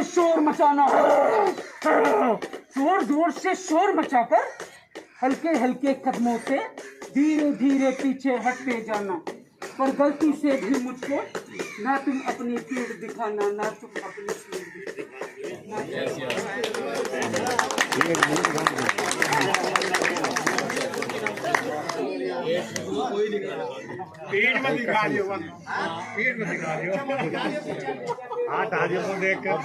से शोर मचाना, जोर जोर से शोर मचाकर हल्के हल्के कदमों से धीरे धीरे पीछे हटते जाना। पर गलती से भी मुझको ना तुम अपनी पीठ दिखाना, ना तुम अपनी पीठ पेट में दिखा दियो, पेट में दिखा दियो। हाथ आगे को देख कर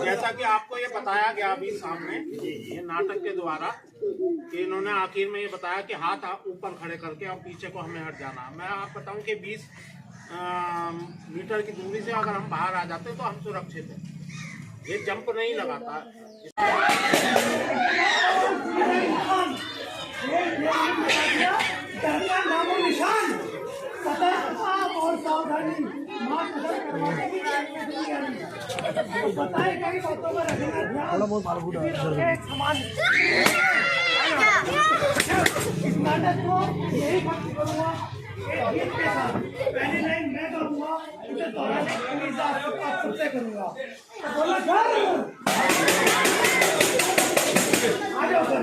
जैसा कि आपको ये बताया गया अभी सामने ये नाटक के द्वारा कि इन्होंने आखिर में ये बताया कि हाथ ऊपर खड़े करके और पीछे को हमें हट जाना। मैं आप बताऊं कि 20 मीटर की दूरी से अगर हम बाहर आ जाते तो हम सुरक्षित हैं। ये जंप नहीं लगाता। नामो निशान, सतर्कता और सावधानी, बताए कई बातों पर रखना ध्यान। इस नाटक को यही खत्म करूंगा गीत के साथ। पहली लाइन मैं करूंगा, उसे दोहराने की उम्मीद आप सबसे करूंगा। बोलो सर, आ जाओ सर।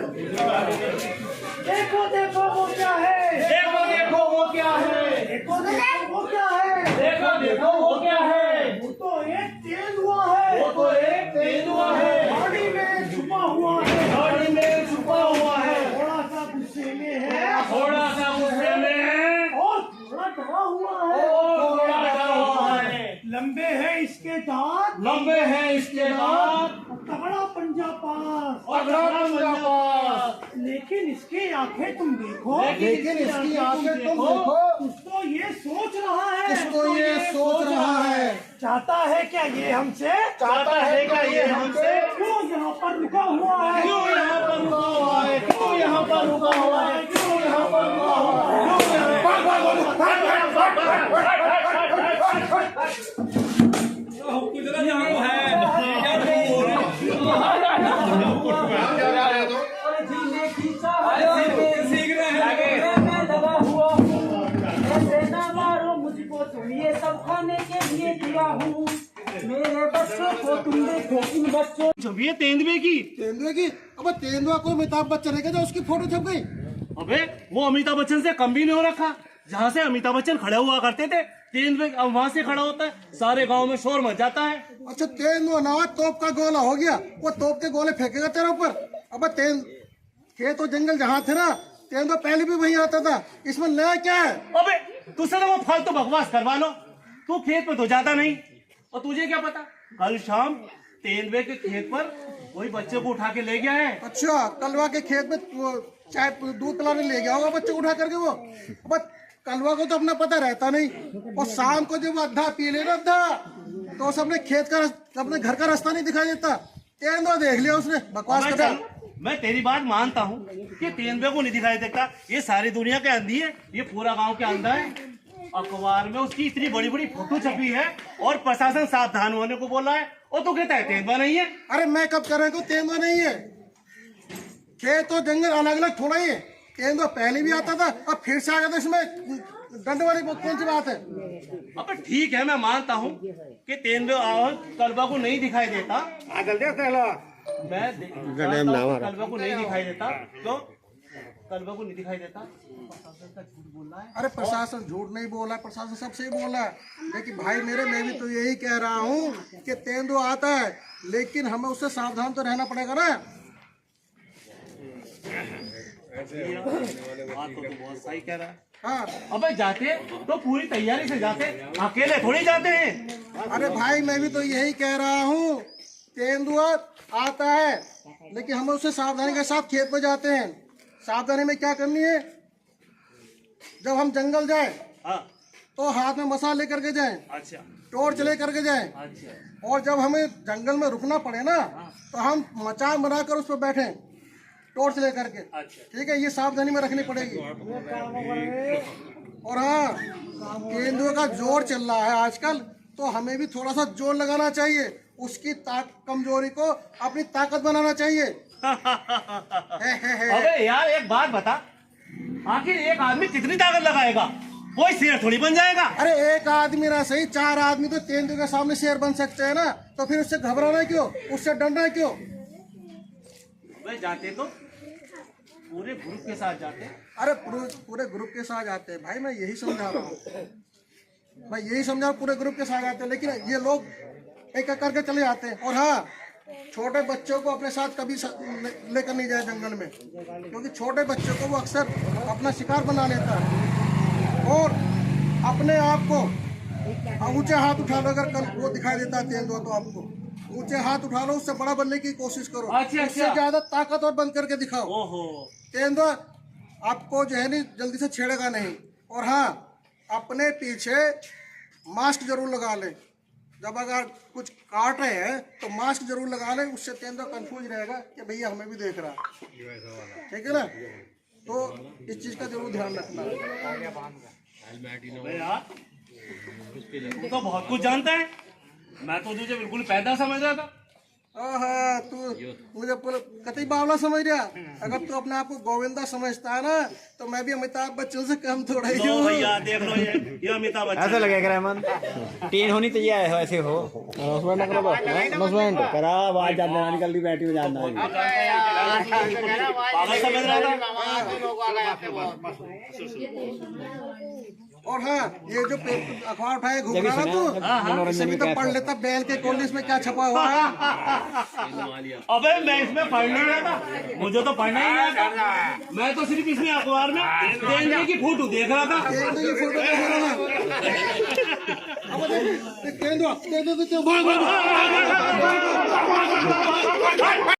देखो देखो वो क्या है, देखो देखो वो क्या है, देखो देखो वो क्या है, देखो देखो वो क्या है। वो तो एक तेंदुआ है, वो तो एक तेंदुआ है, गाड़ी में छुपा हुआ है, गाड़ी में छुपा हुआ है, थोड़ा सा गुस्से में है, थोड़ा सा गुस्से में है और थोड़ा डरा हुआ है, और थोड़ा डरा हुआ है। लंबे हैं इसके दांत, लंबे हैं इसके दांत, तगड़ा पंजा पास, तगड़ा पंजा पास। लेकिन इसकी आंखें तुम देखो, लेकिन इसकी आंखें तुम देखो, उसको ये सोच रहा है, इसको ये सोच रहा है, चाहता है क्या ये हमसे, चाहता है क्या ये हमसे, क्यों यहाँ पर रुका हुआ है, क्यों यहाँ पर रुका हुआ है, क्यों यहाँ पर रुका हुआ है, क्यों यहाँ पर रुका हुआ है, क्यों यहाँ मुझको तुम ये सब खाने के लिए दिया हूँ। मेरे बच्चों को तुम देखो, इन बच्चों जब ये तेंदुए की अब तेंदुआ को अमिताभ बच्चन है क्या जो उसकी फोटो छप गई? अबे वो अमिताभ बच्चन से कम भी नहीं हो रखा। जहाँ से अमिताभ बच्चन खड़े हुआ करते थे तेंदुए अब वहाँ से खड़ा होता है, सारे गांव में शोर मच जाता है। अच्छा तेंदुआ ना तोप का गोला हो गया, वो तोप के गोले फेंकेगा तेरे ऊपर। अब खेत और जंगल जहाँ थे ना, तेंदुआ पहले भी वही आता था, इसमें नया क्या है? अबे तुझसे तो वो फालतू बकवास करवा लो, तू खेत पे तो जाता नहीं। और तुझे क्या पता कल शाम तेंदुए के खेत पर कोई बच्चे को उठा के ले गया है। अच्छा कलवा के खेत में चाय दूध पिलाने ले गया होगा बच्चे को उठा करके वो। अब कलवा को तो अपना पता रहता नहीं, और शाम को जब वो अद्धा पी ले ना अद्धा, तो उसे अपने खेत का अपने घर का रास्ता नहीं दिखाई देता। तेंदुआ देख लिया उसने, बकवास कर। मैं तेरी बात मानता हूँ कि तेंदुए को नहीं दिखाई देता, ये सारी दुनिया के अंधी है, ये पूरा गांव के अंधा है। अखबार में उसकी इतनी बड़ी बड़ी फोटो छपी है और प्रशासन सावधान होने को बोला है, और तो कहता है तेंदुआ नहीं है। अरे मैं कब कह रहा हूँ तेंदुआ नहीं है, खेत और जंगल अलग अलग थोड़ा ही है। तेंदुआ पहले भी आता था, अब फिर से आ गया था, इसमें दंड वाली कौन सी बात है? अब ठीक है मैं मानता हूँ कि तेंदुआ कलवा को नहीं दिखाई देता, मैं कलवा को नहीं दिखाई देता, तो कलवा को नहीं दिखाई देता, प्रशासन का झूठ बोल रहा है। अरे प्रशासन झूठ नहीं बोला, प्रशासन सब सही बोला है। लेकिन भाई मेरे, मैं भी तो यही कह रहा हूँ कि तेंदुआ आता है, लेकिन हमें उससे सावधान तो रहना पड़ेगा ना। बात तो बहुत सही कह रहा है। हाँ अबे जाते तो पूरी तैयारी से जाते, अकेले थोड़ी जाते हैं। अरे भाई मैं भी तो यही कह रहा हूँ, तेंदुआ आता है लेकिन हम उससे सावधानी के साथ खेत में जाते हैं। सावधानी में क्या करनी है, जब हम जंगल जाए तो हाथ में मसाला लेकर के जाएं, अच्छा, टॉर्च लेकर के जाएं, अच्छा, और जब हमें जंगल में रुकना पड़े ना तो हम मचान बनाकर उस पर बैठे टॉर्च लेकर के। ठीक है, ये सावधानी में रखनी पड़ेगी। और हाँ, तेंदुए का जोर चल रहा है आजकल, तो हमें भी थोड़ा सा जोर लगाना चाहिए, उसकी कमजोरी को अपनी ताकत बनाना चाहिए। अबे यार एक बात बता, आखिर एक आदमी कितनी ताकत लगाएगा? कोई शेर थोड़ी बन जाएगा। अरे एक आदमी ना सही, 4 आदमी तो तेंदुए के सामने शेर बन सकते हैं ना, तो फिर उससे घबराना क्यों, उससे डरना क्यों? भाई जाते तो पूरे ग्रुप के साथ जाते। अरे पूरे ग्रुप के साथ जाते हैं भाई, मैं यही समझा रहा हूँ, मैं यही समझा रहा हूँ, पूरे ग्रुप के साथ जाते हैं, लेकिन ये लोग एक एक करके चले जाते हैं। और हाँ, छोटे बच्चों को अपने साथ कभी लेकर नहीं जाए जंगल में, क्योंकि छोटे बच्चों को वो अक्सर अपना शिकार बना लेता है। और अपने आप को ऊंचे हाथ उठा लो, अगर कल वो दिखाई देता है तेंदुआ तो आपको ऊंचे हाथ उठा लो, उससे बड़ा बनने की कोशिश करो, उससे ज्यादा ताकतवर बन करके दिखाओ। ओहो, तेंदुआ आपको जो है नहीं जल्दी से छेड़ेगा नहीं। और हाँ, अपने पीछे मास्क जरूर लगा ले, जब अगर कुछ काट रहे हैं तो मास्क जरूर लगा ले, उससे तेंदुआ कंफ्यूज रहेगा कि भैया हमें भी देख रहा है, ठीक है ना? तो इस चीज का जरूर ध्यान रखना। यार तू तो बहुत कुछ जानता है, मैं तो तुझे बिल्कुल पैदा समझ रहा था। हाँ, तू मुझे कतई बावला समझ रहा। अगर तू अपने आप को गोविंदा समझता है ना, तो मैं भी अमिताभ बच्चन से कम थोड़ा ही हूँ। भैया देख लो, ये अमिताभ बच्चन ऐसा लगेगा रहमान टीन होनी चाहिए ऐसे हो अनाउंसमेंट करा आवाज जानना निकल रही बैठी हो जानना पागल समझ रहा था। और हाँ, ये जो अखबार उठाए घूम रहा ना तू, इसे भी तो पढ़ लेता, बैल के कॉलेज में क्या छपा हुआ है। अबे मैं इसमें पढ़ नहीं रहा था, मुझे तो पढ़ना ही नहीं आता। मैं तो सिर्फ इसमें अखबार में तेंदुए की फोटो देख रहा था। तेंदुए की फोटो देख रहा था। अब देख तेंदुआ, तेंदुआ तो भाग भाग।